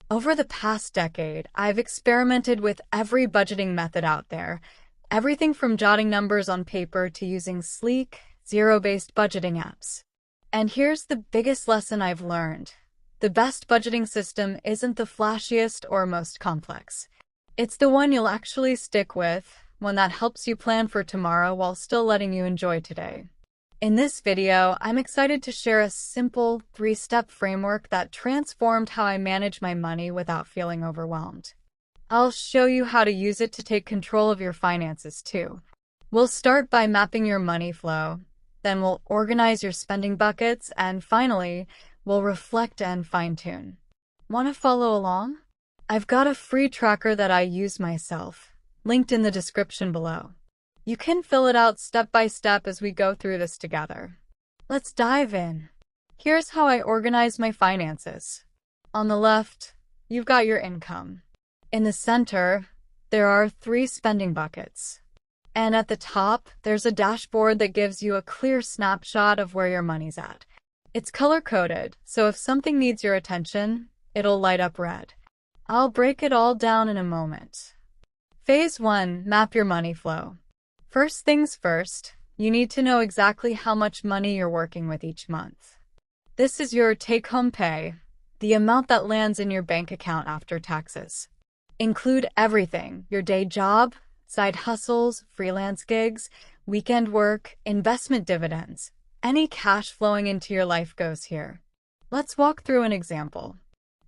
Over the past decade, I've experimented with every budgeting method out there, everything from jotting numbers on paper to using sleek, zero-based budgeting apps. And here's the biggest lesson I've learned. The best budgeting system isn't the flashiest or most complex. It's the one you'll actually stick with, one that helps you plan for tomorrow while still letting you enjoy today. In this video, I'm excited to share a simple, 3-step framework that transformed how I manage my money without feeling overwhelmed. I'll show you how to use it to take control of your finances too. We'll start by mapping your money flow, then we'll organize your spending buckets, and finally, we'll reflect and fine-tune. Want to follow along? I've got a free tracker that I use myself, linked in the description below. You can fill it out step by step as we go through this together. Let's dive in. Here's how I organize my finances. On the left, you've got your income. In the center, there are 3 spending buckets. And at the top, there's a dashboard that gives you a clear snapshot of where your money's at. It's color-coded, so if something needs your attention, it'll light up red. I'll break it all down in a moment. Phase 1. Map your money flow. First things first, you need to know exactly how much money you're working with each month. This is your take-home pay, the amount that lands in your bank account after taxes. Include everything: your day job, side hustles, freelance gigs, weekend work, investment dividends. Any cash flowing into your life goes here. Let's walk through an example.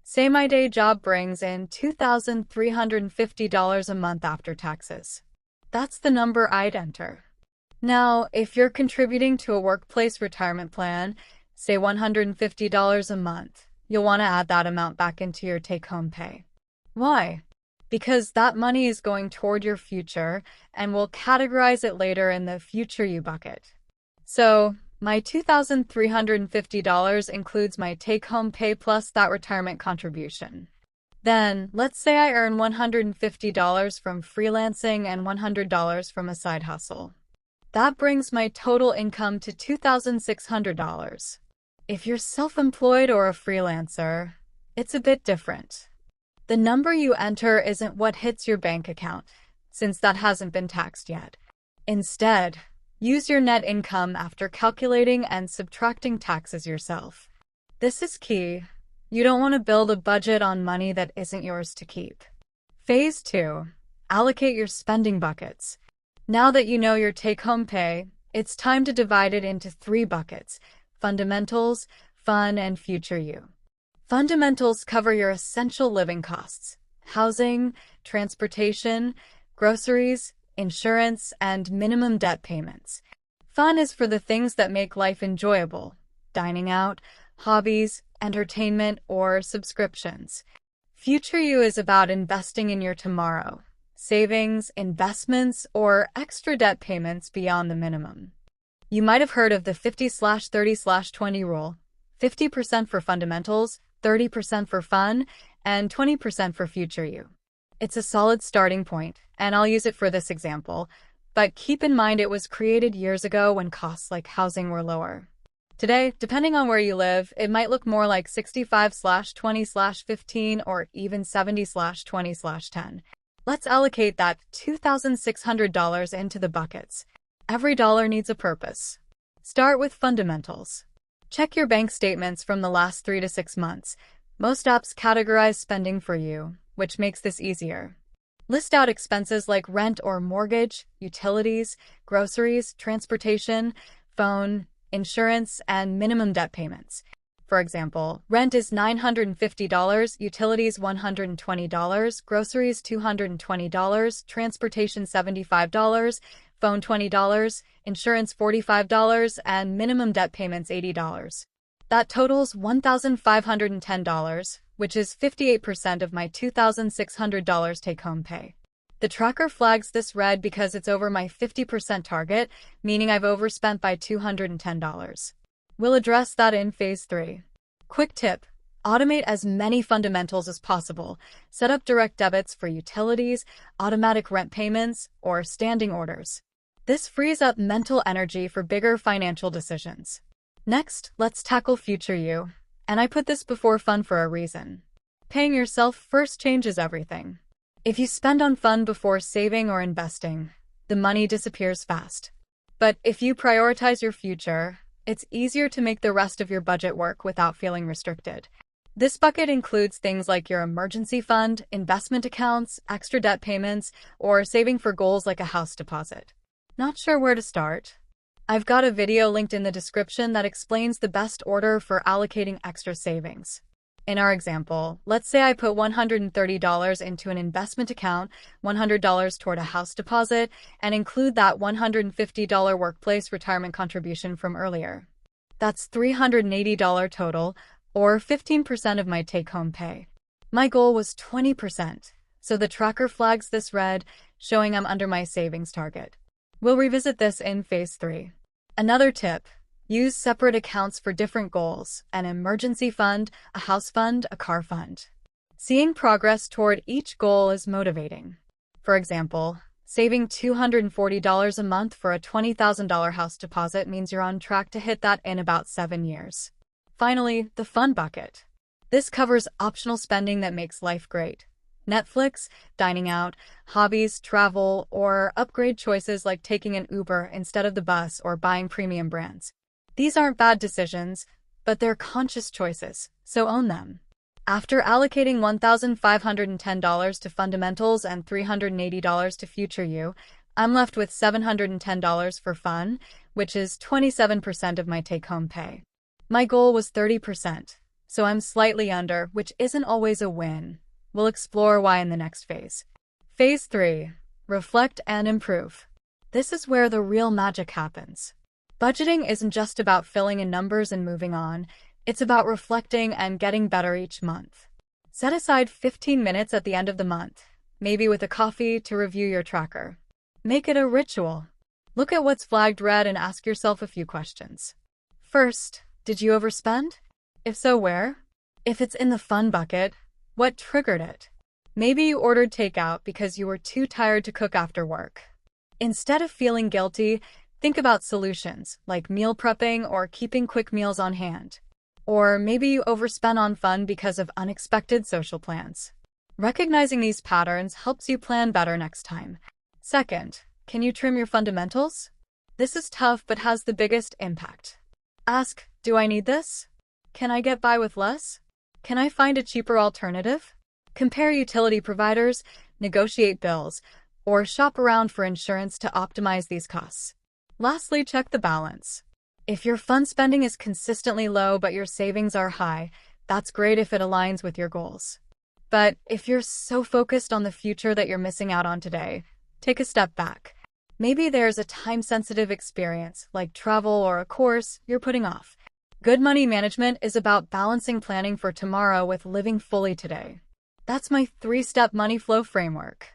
Say my day job brings in $2,350 a month after taxes. That's the number I'd enter. Now, if you're contributing to a workplace retirement plan, say $150 a month, you'll want to add that amount back into your take-home pay. Why? Because that money is going toward your future, and we'll categorize it later in the future you bucket. So, my $2,350 includes my take-home pay plus that retirement contribution. Then, let's say I earn $150 from freelancing and $100 from a side hustle. That brings my total income to $2,600. If you're self-employed or a freelancer, it's a bit different. The number you enter isn't what hits your bank account, since that hasn't been taxed yet. Instead, use your net income after calculating and subtracting taxes yourself. This is key. You don't want to build a budget on money that isn't yours to keep. Phase 2. Allocate your spending buckets. Now that you know your take-home pay, it's time to divide it into 3 buckets: fundamentals, fun, and future you. Fundamentals cover your essential living costs: housing, transportation, groceries, insurance, and minimum debt payments. Fun is for the things that make life enjoyable: dining out, hobbies, entertainment, or subscriptions. Future you is about investing in your tomorrow: savings, investments, or extra debt payments beyond the minimum. You might have heard of the 50/30/20 rule: 50% for fundamentals, 30% for fun, and 20% for future you. It's a solid starting point, and I'll use it for this example, but keep in mind it was created years ago when costs like housing were lower. Today, depending on where you live, it might look more like 65/20/15 or even 70/20/10. Let's allocate that $2,600 into the buckets. Every dollar needs a purpose. Start with fundamentals. Check your bank statements from the last 3 to 6 months. Most apps categorize spending for you, which makes this easier. List out expenses like rent or mortgage, utilities, groceries, transportation, phone, insurance, and minimum debt payments. For example, rent is $950, utilities $120, groceries $220, transportation $75, phone $20, insurance $45, and minimum debt payments $80. That totals $1,510, which is 58% of my $2,600 take-home pay. The tracker flags this red because it's over my 50% target, meaning I've overspent by $210. We'll address that in Phase 3. Quick tip: automate as many fundamentals as possible. Set up direct debits for utilities, automatic rent payments, or standing orders. This frees up mental energy for bigger financial decisions. Next, let's tackle future you. And I put this before fun for a reason. Paying yourself first changes everything. If you spend on fun before saving or investing, the money disappears fast. But if you prioritize your future, it's easier to make the rest of your budget work without feeling restricted. This bucket includes things like your emergency fund, investment accounts, extra debt payments, or saving for goals like a house deposit. Not sure where to start? I've got a video linked in the description that explains the best order for allocating extra savings. In our example, let's say I put $130 into an investment account, $100 toward a house deposit, and include that $150 workplace retirement contribution from earlier. That's $380 total, or 15% of my take-home pay. My goal was 20%, so the tracker flags this red, showing I'm under my savings target. We'll revisit this in Phase 3. Another tip: use separate accounts for different goals: an emergency fund, a house fund, a car fund. Seeing progress toward each goal is motivating. For example, saving $240 a month for a $20,000 house deposit means you're on track to hit that in about 7 years. Finally, the fun bucket. This covers optional spending that makes life great. Netflix, dining out, hobbies, travel, or upgrade choices like taking an Uber instead of the bus or buying premium brands. These aren't bad decisions, but they're conscious choices, so own them. After allocating $1,510 to fundamentals and $380 to future you, I'm left with $710 for fun, which is 27% of my take-home pay. My goal was 30%, so I'm slightly under, which isn't always a win. We'll explore why in the next phase. Phase 3. Reflect and improve. This is where the real magic happens. Budgeting isn't just about filling in numbers and moving on. It's about reflecting and getting better each month. Set aside 15 minutes at the end of the month, maybe with a coffee, to review your tracker. Make it a ritual. Look at what's flagged red and ask yourself a few questions. First, did you overspend? If so, where? If it's in the fun bucket, what triggered it? Maybe you ordered takeout because you were too tired to cook after work. Instead of feeling guilty, think about solutions, like meal prepping or keeping quick meals on hand. Or maybe you overspent on fun because of unexpected social plans. Recognizing these patterns helps you plan better next time. Second, can you trim your fundamentals? This is tough but has the biggest impact. Ask, do I need this? Can I get by with less? Can I find a cheaper alternative? Compare utility providers, negotiate bills, or shop around for insurance to optimize these costs. Lastly, check the balance. If your fun spending is consistently low but your savings are high, that's great if it aligns with your goals. But if you're so focused on the future that you're missing out on today, take a step back. Maybe there's a time-sensitive experience, like travel or a course, you're putting off. Good money management is about balancing planning for tomorrow with living fully today. That's my 3-step money flow framework.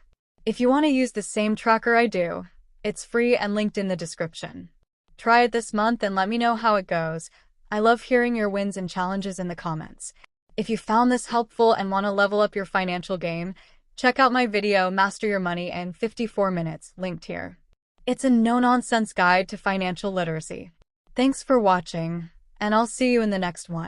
If you want to use the same tracker I do, it's free and linked in the description. Try it this month and let me know how it goes. I love hearing your wins and challenges in the comments. If you found this helpful and want to level up your financial game, check out my video, Master Your Money in 54 Minutes, linked here. It's a no-nonsense guide to financial literacy. Thanks for watching, and I'll see you in the next one.